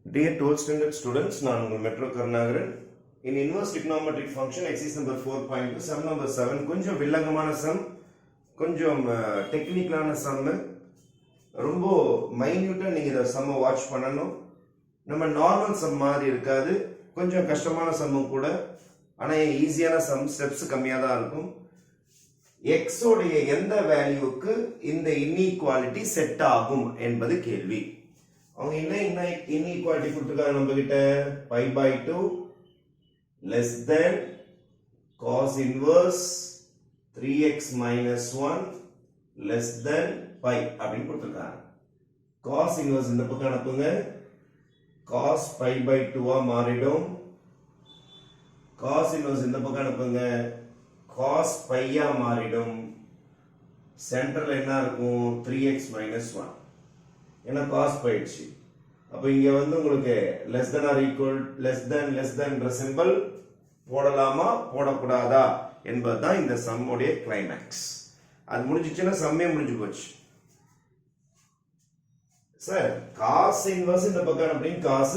Dear 12th standard students, நான் உங்கள் metro Karunakaran. In inverse trigonometric function exercise number 4.2 sum number 7 கொஞ்சம் வில்லங்கமான some, கொஞ்சம் டெக்னிக்கலான some, ரொம்ப மைன்யூட்டா நீங்க இந்த சம்மை வாட்ச் பண்ணணும். நம்ம நார்மல் சம் மாதிரி இருக்காது, கொஞ்சம் கஷ்டமான சம்மும் கூட. ஆனா ஈஸியான சம், ஸ்டெப்ஸ் கம்மியா தான் இருக்கும். x உடைய எந்த வேல்யூக்கு இந்த இன்இக்வாலிட்டி செட் ஆகும் என்பது கேள்வி. அவங்க என்ன இன்இக்வாலிட்டி கொடுத்துருக்காங்க நம்ம கிட்ட? pi by 2 less than cos inverse 3x minus 1 less than pi அப்படின்னு கொடுத்துருக்காங்க. cos inverse இந்த பக்கம் அனுப்புங்க, cos pi by 2 மாறிடும். cos inverse இந்த பக்கம் அனுப்புங்க, cos pi மாறிடும். சென்டர்ல என்ன இருக்கும்? 3x minus 1. ஏன்னா cos போயிடுச்சு. அப்போ இங்க வந்து உங்களுக்கு less than or equal less than symbol போடலாமா போடக்கூடாதா என்பதுதான் இந்த சம்முடைய கிளைமேக்ஸ். அது முடிஞ்சிச்சுன்னா சம்மே முடிஞ்சு போச்சு. சார் cos இன்வர்ஸ் இந்த பக்கம் அப்படின்னு cos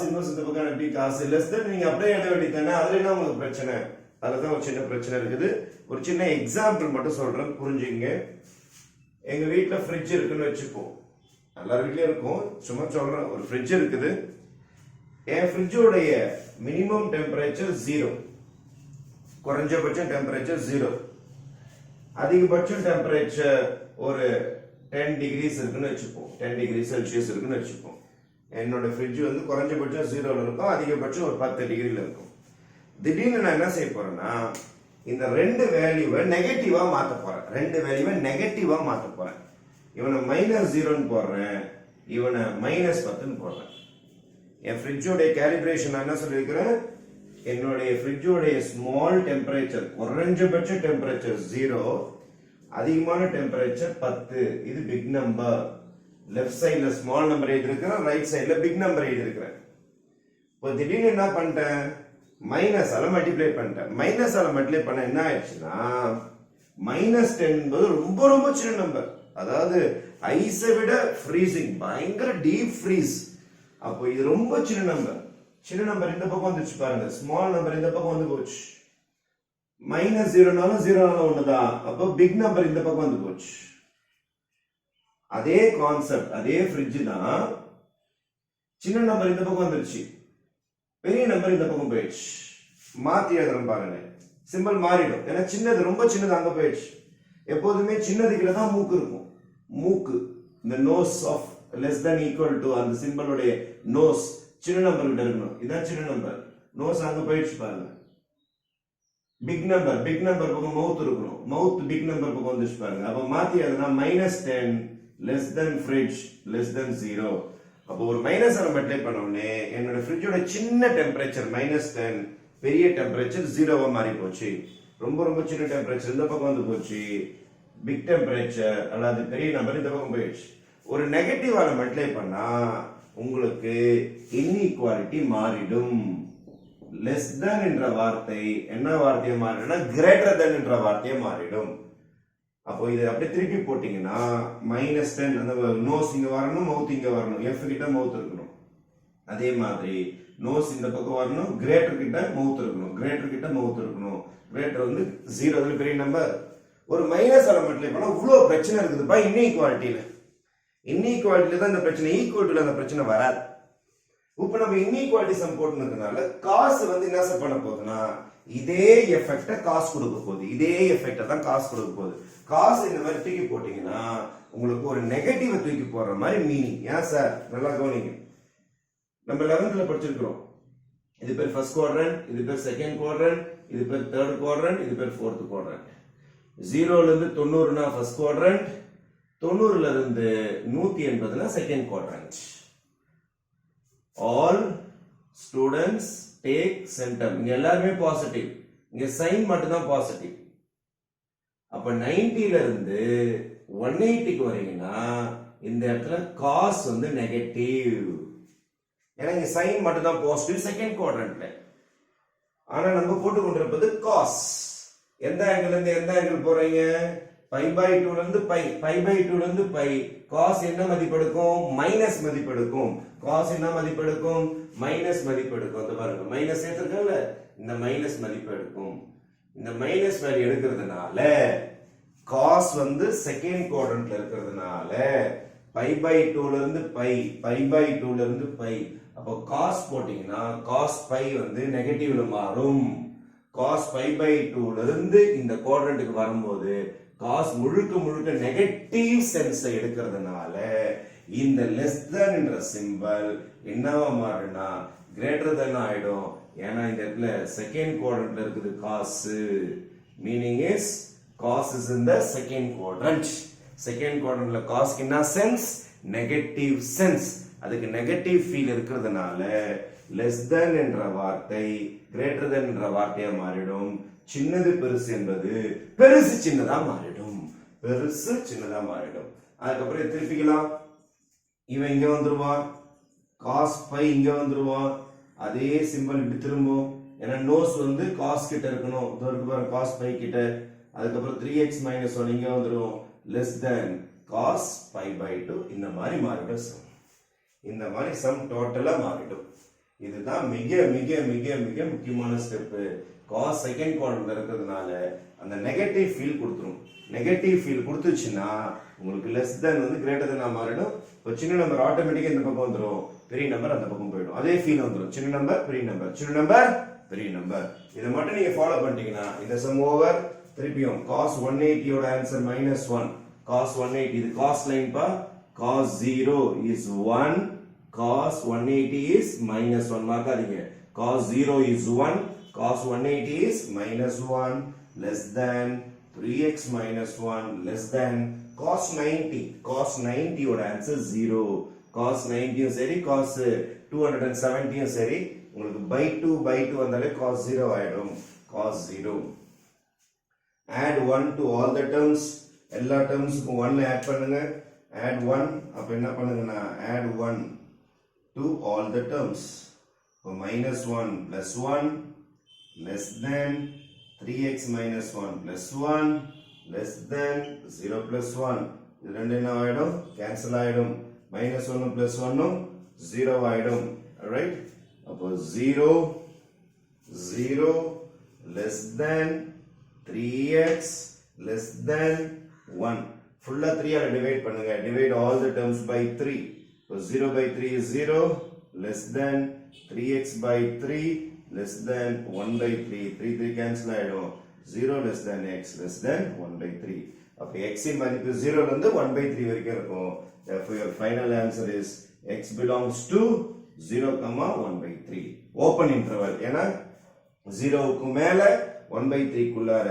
இன்வர்ஸ் இந்த பக்கம் அப்படி cos less than நீங்க அப்படியே எழுத வேண்டியதானே. அதுல என்ன உங்களுக்கு பிரச்சனை? அதுதான் ஒரு சின்ன பிரச்சனை இருக்குது. ஒரு சின்ன எக்ஸாம்பிள் மட்டும் சொல்றேன், புரிஞ்சுங்க. எங்க வீட்டுல ஃப்ரிட்ஜ் இருக்குன்னு வச்சுப்போம், எல்லார் வீட்லயும் இருக்கும், சும்மா சொல்றேன். ஒரு ஃப்ரிட்ஜ் இருக்குது. என் ஃப்ரிட்ஜோடைய மினிமம் டெம்பரேச்சர் 0, குறைஞ்சபட்சம் டெம்பரேச்சர் 0, அதிகபட்சம் டெம்பரேச்சர் ஒரு 10 டிகிரிஸ் இருக்குன்னு வச்சுப்போம், 10 டிகிரி செல்சியஸ் இருக்குன்னு வச்சுப்போம். என்னோட ஃப்ரிட்ஜ் வந்து குறைஞ்சபட்சம் 0ல இருக்கும், அதிகபட்சம் ஒரு 10 டிகிரில இருக்கும். திடீர்னு நான் என்ன செய்ய போறேன்னா, இந்த ரெண்டு வேல்யூவை நெகட்டிவா மாத்த போறேன். ரெண்டு வேல்யூவை நெகட்டிவா மாத்த போறேன். இவனை -0 போடுறேன், இவனை -10 போடுறேன். என் ஃப்ரிட்ஜோடைய கேலிபிரேஷன் நான் என்ன சொல்லியிருக்கிறேன்? என்னுடைய ஃப்ரிட்ஜோடைய ஸ்மால் டெம்பரேச்சர், குறைஞ்சபட்ச டெம்பரேச்சர் 0, அதிகமான டெம்பரேச்சர் 10. இது பிக் நம்பர். லெஃப்ட் சைட்ல ஸ்மால் நம்பர் எழுதிருக்கிறேன், ரைட் சைட்ல பிக் நம்பர் எழுதிருக்கிறேன். இப்போ திடீர்னு என்ன பண்ணிட்டேன்? மைனஸால மல்டிப்ளை பண்ணிட்டேன். மைனஸால மல்டிப்ளை பண்ண என்ன ஆயிடுச்சுன்னா, -10 என்பது ரொம்ப ரொம்ப சின்ன நம்பர். அதாவது ஐஸை விட ஃப்ரீசிங், பயங்கர டீப் ஃப்ரீஸ். அப்போ இது ரொம்ப சின்ன நம்பர். சின்ன நம்பர் இந்த பக்கம் வந்துச்சு பாருங்க, ஸ்மால் நம்பர் இந்த பக்கம் வந்து போச்சு. -0னாலும் 0னாலும் ஒண்ணுதான். அப்போ பிக் நம்பர் இந்த பக்கம் வந்து போச்சு. அதே கான்செப்ட், அதே ஃப்ரிட்ஜ் தான். சின்ன நம்பர் இந்த பக்கம் வந்துருச்சு, பெரிய நம்பர் இந்த பக்கம் போயிடுச்சு. மாத்தி எழுதுறோம் பாருங்க, சிம்பிள் மாறிடும். ஏன்னா சின்னது, ரொம்ப சின்னது அங்க போயிடுச்சு. எப்போதுமே சின்னதுக்குள்ள தான் மூக்கு இருக்கும். மூக்கு, இந்த nose of less than equal to அந்த சிம்பலுடைய நோஸ் சின்ன நம்பர் கிட்ட இருக்கணும். இதான் சின்ன நம்பர். நோஸ் அங்க போயிடுச்சு பாருங்க. பிக் நம்பர் பக்கம் மவுத் இருக்கணும். மவுத் பிக் நம்பர் பக்கம் வந்துச்சு பாருங்க. அப்ப மாத்தி அதுனா -10 less than fridge less than 0. அப்போ ஒரு மைனஸ் மல்டிப்ளை பண்ண உடனே என்னோட ஃப்ரிட்ஜோட சின்ன டெம்பரேச்சர் -10, பெரிய டெம்பரேச்சர் 0வா மாறி போச்சு. ரொம்ப ரொம்ப சின்ன டெம்பரேச்சர் இந்த பக்கம் வந்து போச்சு. பிக் டெம்பரேச்சர் அல்லது பெரிய நம்பர் இந்த பக்கம் போயிடுச்சு. ஒரு நெகட்டிவால மல்டிப்ளை பண்ணா உங்களுக்கு இன்இக்வாலிட்டி மாறிடும். லெஸ் than என்ற வார்த்தை என்ன வார்த்தையை மாறிடும்னா கிரேட்டர் than என்ற வார்த்தையை மாறிடும். அப்போ இதை அப்படியே திருப்பி போட்டீங்கன்னா -10, அந்த நோஸ் இங்க வரணும், மவுத் இங்க வரணும், எஃப் கிட்ட மவுத் இருக்கணும். அதே மாதிரி நோஸ் இந்த பக்கம் வரணும், கிரேட்டர் கிட்ட மவுத் இருக்கணும், கிரேட்டர் கிட்ட மவுத் இருக்கணும். கிரேட்டர் வந்து 0, அதுல பெரிய நம்பர். ஒரு மைனஸ் மல்டிப்ளை பண்ணா இவ்வளவு பிரச்சனை இருக்குதுப்பா இன்இக்வாலிட்டியில. இன்இக்வாலிட்டியில தான் இந்த பிரச்சனை, ஈக்குவாலிட்டியில அந்த பிரச்சனை வராது. இப்ப நம்ம இன்இக்வாலிட்டி சம் போட்டுனதுனால காசு வந்து என்ன பண்ண போகுதுன்னா, இதே எஃபெக்ட காசு கொடுக்க போகுது. இதே எஃபெக்ட தான் காசு கொடுக்க போகுது. காசு இந்த மாதிரி தூக்கி போட்டீங்கன்னா உங்களுக்கு ஒரு நெகட்டிவ் தூக்கி போடுற மாதிரி மீனிங். ஏன் சார்? நல்லா கவனிங்க. நம்ம 11th படிச்சிருக்கிறோம். இது பேர் ஃபர்ஸ்ட் குவாட்ரண்ட், இது பேர் செகண்ட் குவாட்ரண்ட், இது பேர் தேர்ட் குவாட்ரண்ட், இது பேர் ஃபோர்த் குவாட்ரண்ட். 0ல இருந்து 90னா ஃபர்ஸ்ட் குவாட்ரண்ட், 90ல இருந்து 180னா second quadrant. All students take center. இங்க எல்லாருமே பாசிட்டிவ், இங்க சைன் மட்டும் தான் பாசிட்டிவ். அப்ப 90ல இருந்து 180க்கு வரீங்கன்னா இந்த இடத்துல காஸ் வந்து நெகட்டிவ். ஏன்னா இங்க சைன் மட்டும் தான் பாசிட்டிவ் செகண்ட் குவாட்ரண்ட்ல. ஆனா நம்ம போட்டு கொண்டிருப்பது காஸ். எந்த ஆங்கிள் இருந்து எந்த ஆங்கிள் போறீங்க? பை பை 2 ல இருந்து பை, பை பை 2 ல இருந்து பை, cos என்ன மதிப்பெடுக்கும்? மைனஸ் மதிப்பெடுக்கும். cos என்ன மதிப்பெடுக்கும்? மைனஸ் மதிப்பெடுக்கும். இந்த பாருங்க மைனஸ் சேர்த்திருக்கல, இந்த மைனஸ் மதிப்பெடுக்கும். இந்த மைனஸ் வேல்யூ எடுக்கிறதுனால cos வந்து செகண்ட் குவாட்ரண்ட்ல இருக்கிறதுனால பை பை 2 ல இருந்து பை, பை பை 2 ல இருந்து பை, அப்போ cos போட்டீங்கன்னா cos பை வந்து நெகட்டிவ்ல மாறும். cos பை பை 2 ல இருந்து இந்த குவாட்ரண்ட்டுக்கு வரும்போது cos முழுக்க முழுக்க நெகட்டிவ் சென்ஸை எடுக்கிறதுனால இந்த லெஸ் தென் என்ற சிம்பல் என்னவா மாறுனா கிரேட்டர் தென் ஆயிடும். ஏன்னா இந்த இடத்துல செகண்ட் குவாட்ரண்ட்ல இருக்குது cos, meaning is cos is in the second quadrant. Second குவாட்ரண்ட்ல cos க்கு என்ன சென்ஸ்? Negative sense. அதுக்கு நெகட்டிவ் ஃபீல் இருக்கிறதுனால லெஸ் தென் என்ற வார்த்தை கிரேட்டர் தென் என்ற வார்த்தையா மாறிடும். சின்னது பெருசு என்பது பெருசு சின்னதா மாறிடும். பெருசு சின்னதா மாறிடும். அதுக்கப்புறம் திருப்பிக்கலாம். இவன் இங்க வந்துருவான், cos பை இங்க வந்துருவான், அதே சிம்பல் இப்படி திரும்பும். ஏன்னா நோஸ் வந்து cos கிட்ட இருக்கணும், பாருங்க cos பை கிட்ட. அதுக்கப்புறம் 3x minus 1 இங்க வந்துரும், less than cos pi by 2. இந்த மாதிரி மாறிடும் சம். இந்த மாதிரி சம் டோட்டலா மாறிடும். இதுதான் மிக மிக மிக மிக முக்கியமான ஸ்டெப். cos செகண்ட் குவாட்ரண்ட்ல இருக்கிறதுனால அந்த நெகட்டிவ் ஃபீல் கொடுத்துரும். நெகட்டிவ் ஃபீல் கொடுத்துச்சுன்னா உங்களுக்கு less than வந்து greater than மாறிடும். இப்போ சின்ன நம்பர் ஆட்டோமேட்டிக்கா இந்த பக்கம் வந்துரும், பெரிய நம்பர் அந்த பக்கம் போயிடும். அதே ஃபீல் வந்துரும். சின்ன நம்பர் பெரிய நம்பர், சின்ன நம்பர் பெரிய நம்பர். இதை மட்டும் நீங்க ஃபாலோ பண்ணிட்டீங்கன்னா இந்த சம் ஓவர். திருப்பியும் cos 180 ஓட ஆன்சர் -1. cos 180 இது cos லைன் பா. cos 0 is 1, cos 180 is -1. மார்க்காதீங்க. cos 0 is 1, cos 180 is -1, less than 3x minus 1, less than cos 90. cos 90 ஓட ஆன்சர் 0. cos 90 சரி, cos 270 சரி. உங்களுக்கு by 2 வந்தாலே cos 0 ஆயிடும். cos 0. add 1 to all the terms. எல்லா டேர்ம்ஸ்க்கும் 1 add பண்ணுங்க. add 1 அப்ப என்ன பண்ணுங்கன்னா add 1 to all the terms. இப்போ -1 plus 1 less than 3x minus 1 plus 1 less than 0 plus 1. இது ரெண்டு என்ன ஆயிடும்? கேன்சல் ஆயிடும். -1 plus 1 0 ஆயிடும். alright, அப்போ 0 0 less than 3x less than 1. ஃபுல்லா 3 ஆல டிவைட் பண்ணுங்க. divide all the terms by 3. so 0 by 3 is 0, less than 3x by 3 less than 1 by 3. 3 cancel ஆயிடும். 0 less than x less than 1 by 3. அப்ப x இன் மதிப்பு 0 ல இருந்து 1 by 3 வரைக்கும் இருக்கும். therefore your final answer is x belongs to 0, 1 by 3. open interval. ஏன்னா 0 க்கு மேல 1 by 3 குள்ளார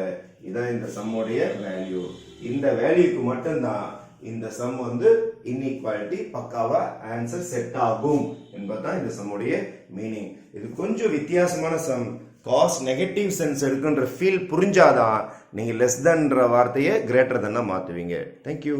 இதான் இந்த சம்மோடைய வேல்யூ. இந்த வேல்யூக்கு மட்டும்தான் இந்த சம் வந்து இன்இக்வாலிட்டி பக்காவா ஆன்சர் செட் ஆகும் என்பதுதான் இந்த சம்முடைய மீனிங். இது கொஞ்சம் வித்தியாசமான சம். cos நெகட்டிவ் சென்ஸ் எடுக்குன்ற ஃபீல் புரிஞ்சாதான் நீங்க லெஸ் தென்ன்ற வார்த்தையை கிரேட்டர் தென்னா மாத்துவீங்க. தேங்க்யூ.